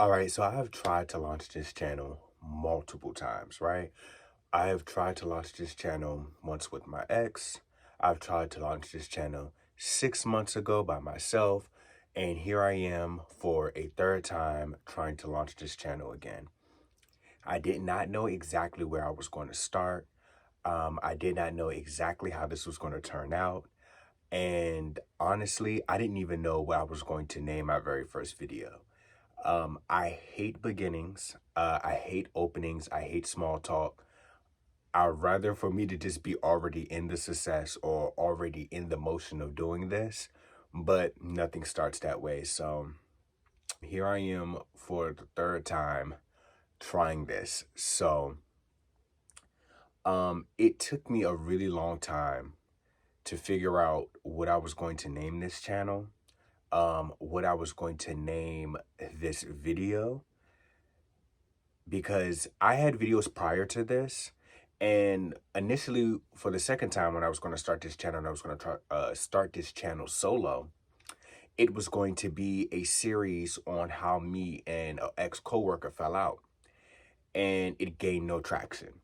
All right, so I have tried to launch this channel multiple times, right? I have tried to launch this channel once with my ex. I've tried to launch this channel 6 months ago by myself. And here I am for a third time trying to launch this channel again. I did not know exactly where I was going to start. I did not know exactly how this was going to turn out. And honestly, I didn't even know what I was going to name my very first video. I hate beginnings. I hate openings. I hate small talk. I'd rather for me to just be already in the success or already in the motion of doing this, but nothing starts that way. So here I am for the third time trying this. So it took me a really long time to figure out what I was going to name this channel, what I was going to name this video, because I had videos prior to this. And initially, for the second time, when I was going to start this channel, and I was going to try start this channel solo, it was going to be a series on how me and an ex coworker fell out, and it gained no traction.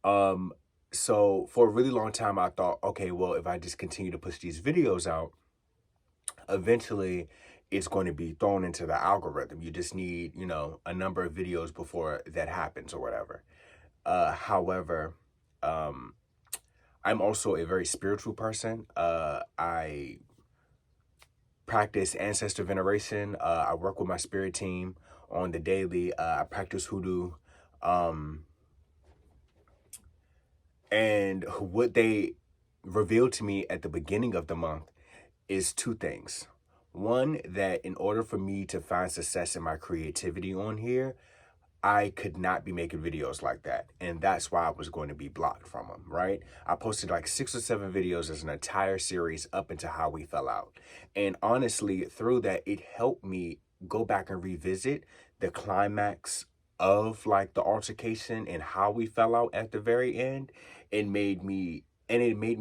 Um, so for a really long time, I thought, okay, well, if I just continue to push these videos out, eventually it's going to be thrown into the algorithm. You just need, a number of videos before that happens or whatever. However, um, I'm also a very spiritual person. I practice ancestor veneration. I work with my spirit team on the daily. I practice hoodoo. Um, and what they revealed to me at the beginning of the month is two things. One, that in order for me to find success in my creativity on here, I could not be making videos like that. And that's why I was going to be blocked from them, right? I posted like 6 or 7 videos as an entire series up into how we fell out. And honestly, through that, it helped me go back and revisit the climax of like the altercation and how we fell out at the very end. It made me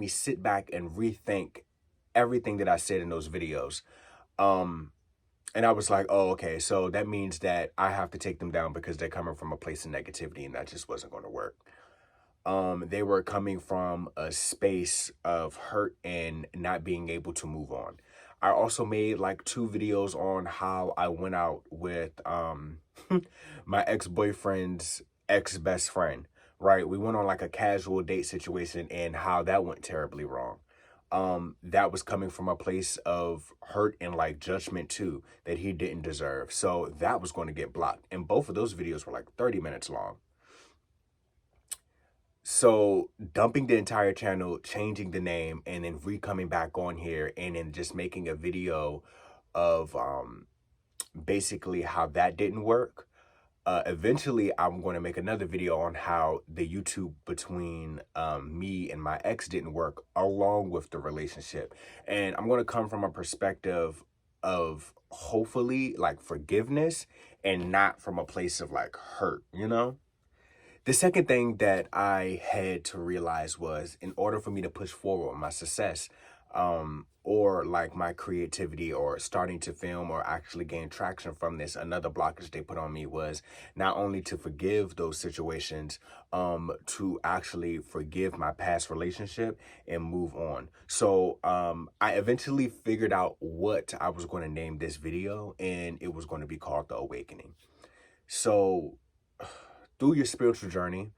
sit back and rethink everything that I said in those videos. Um, and I was like, oh, okay, so that means that I have to take them down because they're coming from a place of negativity, and that just wasn't going to work. They were coming from a space of hurt and not being able to move on. I also made like 2 videos on how I went out with my ex-boyfriend's ex-best friend, right? We went on like a casual date situation and how that went terribly wrong. That was coming from a place of hurt and like judgment too, that he didn't deserve. So that was going to get blocked. And both of those videos were like 30 minutes long. So dumping the entire channel, changing the name, and then coming back on here and then just making a video of basically how that didn't work. Eventually, I'm going to make another video on how the YouTube between me and my ex didn't work, along with the relationship. And I'm going to come from a perspective of hopefully like forgiveness and not from a place of like hurt, you know? The second thing that I had to realize was, in order for me to push forward with my success, or like my creativity or starting to film or actually gain traction from this, another blockage they put on me was not only to forgive those situations, to actually forgive my past relationship and move on. So I eventually figured out what I was going to name this video, and it was going to be called The Awakening. So through your spiritual journey,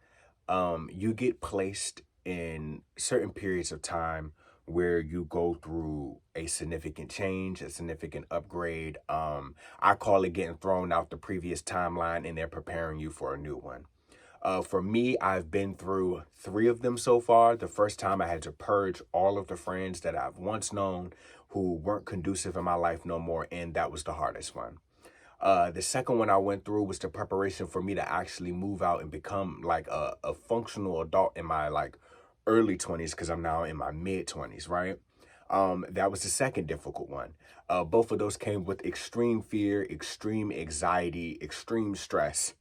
you get placed in certain periods of time where you go through a significant change, a significant upgrade. I call it getting thrown out the previous timeline and they're preparing you for a new one. For me, I've been through 3 of them so far. The first time I had to purge all of the friends that I've once known who weren't conducive in my life no more, and that was the hardest one. The second one I went through was the preparation for me to actually move out and become like a functional adult in my like early 20s, because I'm now in my mid 20s, right? That was the second difficult one. Both of those came with extreme fear, extreme anxiety, extreme stress.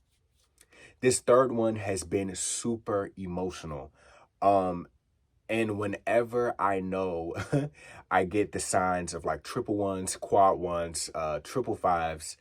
This third one has been super emotional. Um, and whenever I know I get the signs of like triple ones, quad ones, triple fives,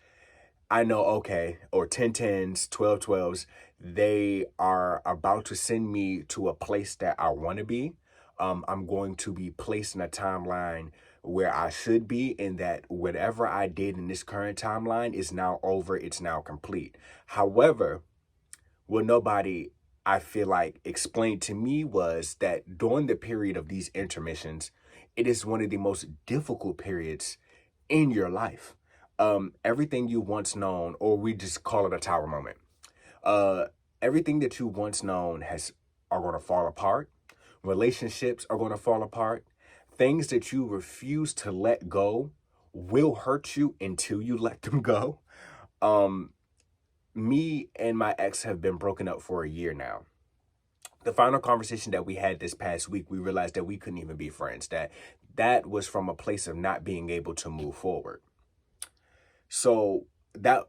I know, okay, or 10 10s, 12 12s, they are about to send me to a place that I want to be. I'm going to be placed in a timeline where I should be, and that whatever I did in this current timeline is now over, it's now complete. However, what nobody, I feel like, explained to me was that during the period of these intermissions, it is one of the most difficult periods in your life. Everything you once known, or we just call it a tower moment. Uh, Everything that you once known are going to fall apart. Relationships are going to fall apart. Things that you refuse to let go will hurt you until you let them go. Um, Me and my ex have been broken up for a year now. The final conversation that we had this past week, we realized that we couldn't even be friends. That was from a place of not being able to move forward. So that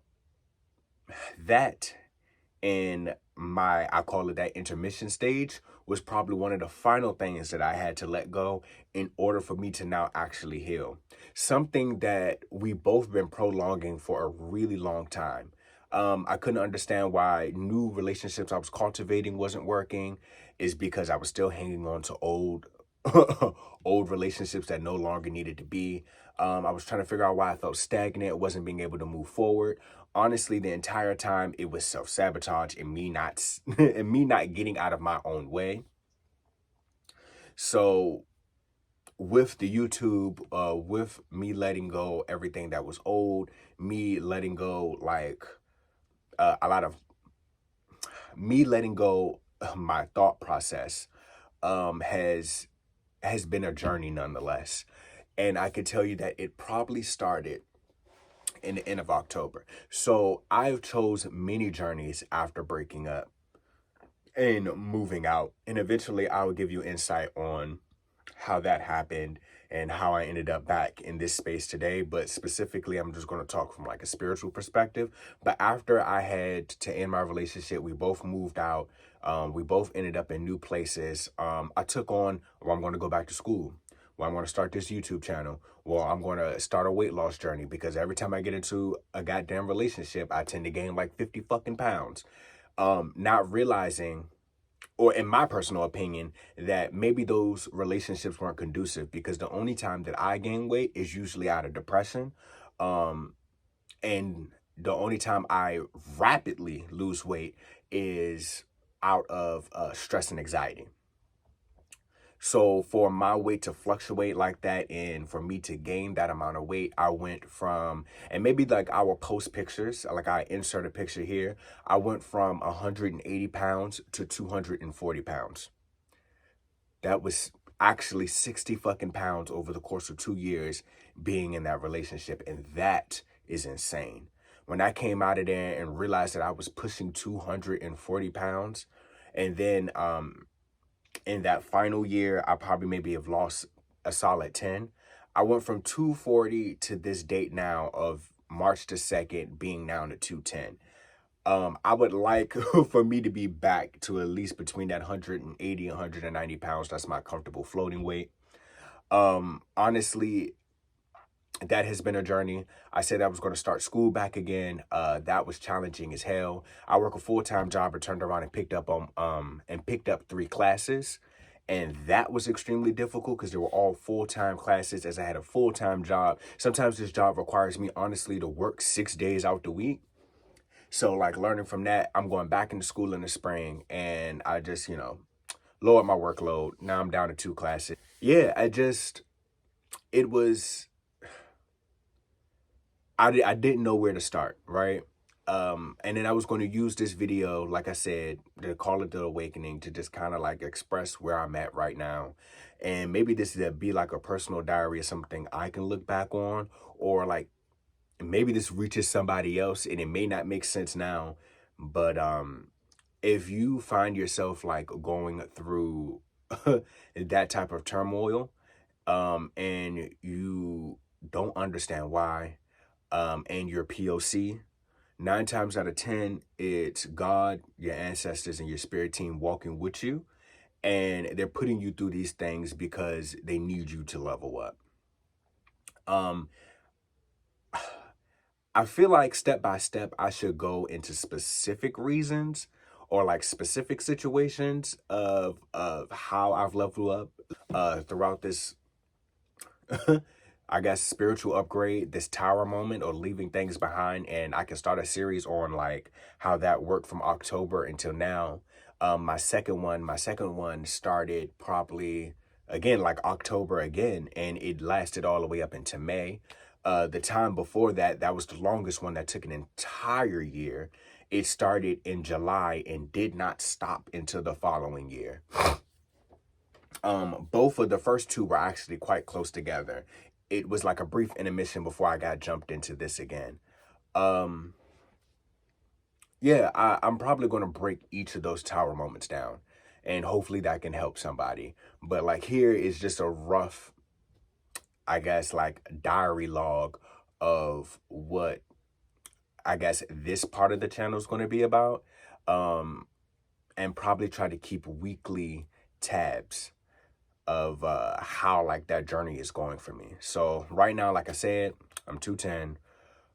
in my, I call it that intermission stage, was probably one of the final things that I had to let go in order for me to now actually heal. Something that we both been prolonging for a really long time. I couldn't understand why new relationships I was cultivating wasn't working, is because I was still hanging on to old old relationships that no longer needed to be. I was trying to figure out why I felt stagnant, wasn't being able to move forward. Honestly, the entire time it was self-sabotage and me not and me not getting out of my own way. So with the YouTube, with me letting go everything that was old, me letting go like a lot of me letting go my thought process has been a journey nonetheless. And I could tell you that it probably started in the end of October. So I've chose many journeys after breaking up and moving out. And eventually I will give you insight on how that happened and how I ended up back in this space today. But specifically, I'm just going to talk from like a spiritual perspective. But after I had to end my relationship, we both moved out. We both ended up in new places. I took on, well, I'm going to go back to school. Well, I'm going to start this YouTube channel. Well, I'm going to start a weight loss journey, because every time I get into a goddamn relationship, I tend to gain like 50 fucking pounds. Not realizing, or in my personal opinion, that maybe those relationships weren't conducive, because the only time that I gain weight is usually out of depression. Um, and the only time I rapidly lose weight is out of stress and anxiety. So for my weight to fluctuate like that and for me to gain that amount of weight, I went from, and maybe like I will post pictures, like I insert a picture here, I went from 180 pounds to 240 pounds. That was actually 60 fucking pounds over the course of 2 years being in that relationship. And that is insane. When I came out of there and realized that I was pushing 240 pounds, and then in that final year, I probably maybe have lost a solid 10. I went from 240 to this date now of March the 2nd being down to 210. I would like for me to be back to at least between that 180 and 190 pounds. That's my comfortable floating weight. Honestly, that has been a journey. I said I was going to start school back again. That was challenging as hell. I work a full-time job and turned around and picked up 3 classes. And that was extremely difficult because they were all full-time classes, as I had a full-time job. Sometimes this job requires me, honestly, to work 6 days out the week. So like learning from that, I'm going back into school in the spring, and I just, lowered my workload. Now I'm down to 2 classes. Yeah, it was, I didn't know where to start, right? And then I was going to use this video, like I said, to call it the awakening, to just kind of like express where I'm at right now. And maybe this would be like a personal diary or something I can look back on, or like maybe this reaches somebody else and it may not make sense now. But if you find yourself like going through that type of turmoil, and you don't understand why, and your POC, 9 times out of 10, it's God, your ancestors, and your spirit team walking with you. And they're putting you through these things because they need you to level up. Um, I feel like step by step, I should go into specific reasons or like specific situations of how I've leveled up throughout this I guess spiritual upgrade, this tower moment or leaving things behind, and I can start a series on like how that worked from October until now. My second one started probably again like October again, and it lasted all the way up into May. The time before that, that was the longest one that took an entire year. It started in July and did not stop until the following year. Both of the first two were actually quite close together. It was like a brief intermission before I got jumped into this again. Um, yeah, I'm probably going to break each of those tower moments down, and hopefully that can help somebody. But like here is just a rough, I guess, like diary log of what I guess this part of the channel is going to be about. Um, and probably try to keep weekly tabs of how like that journey is going for me. So right now, like I said, I'm 210.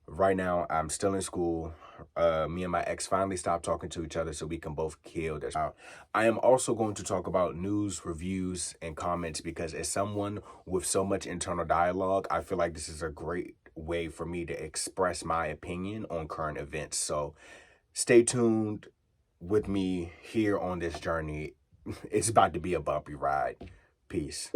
Right now, I'm still in school. Me and my ex finally stopped talking to each other so we can both kill this out. I am also going to talk about news, reviews, and comments because as someone with so much internal dialogue, I feel like this is a great way for me to express my opinion on current events. So stay tuned with me here on this journey. It's about to be a bumpy ride. Peace.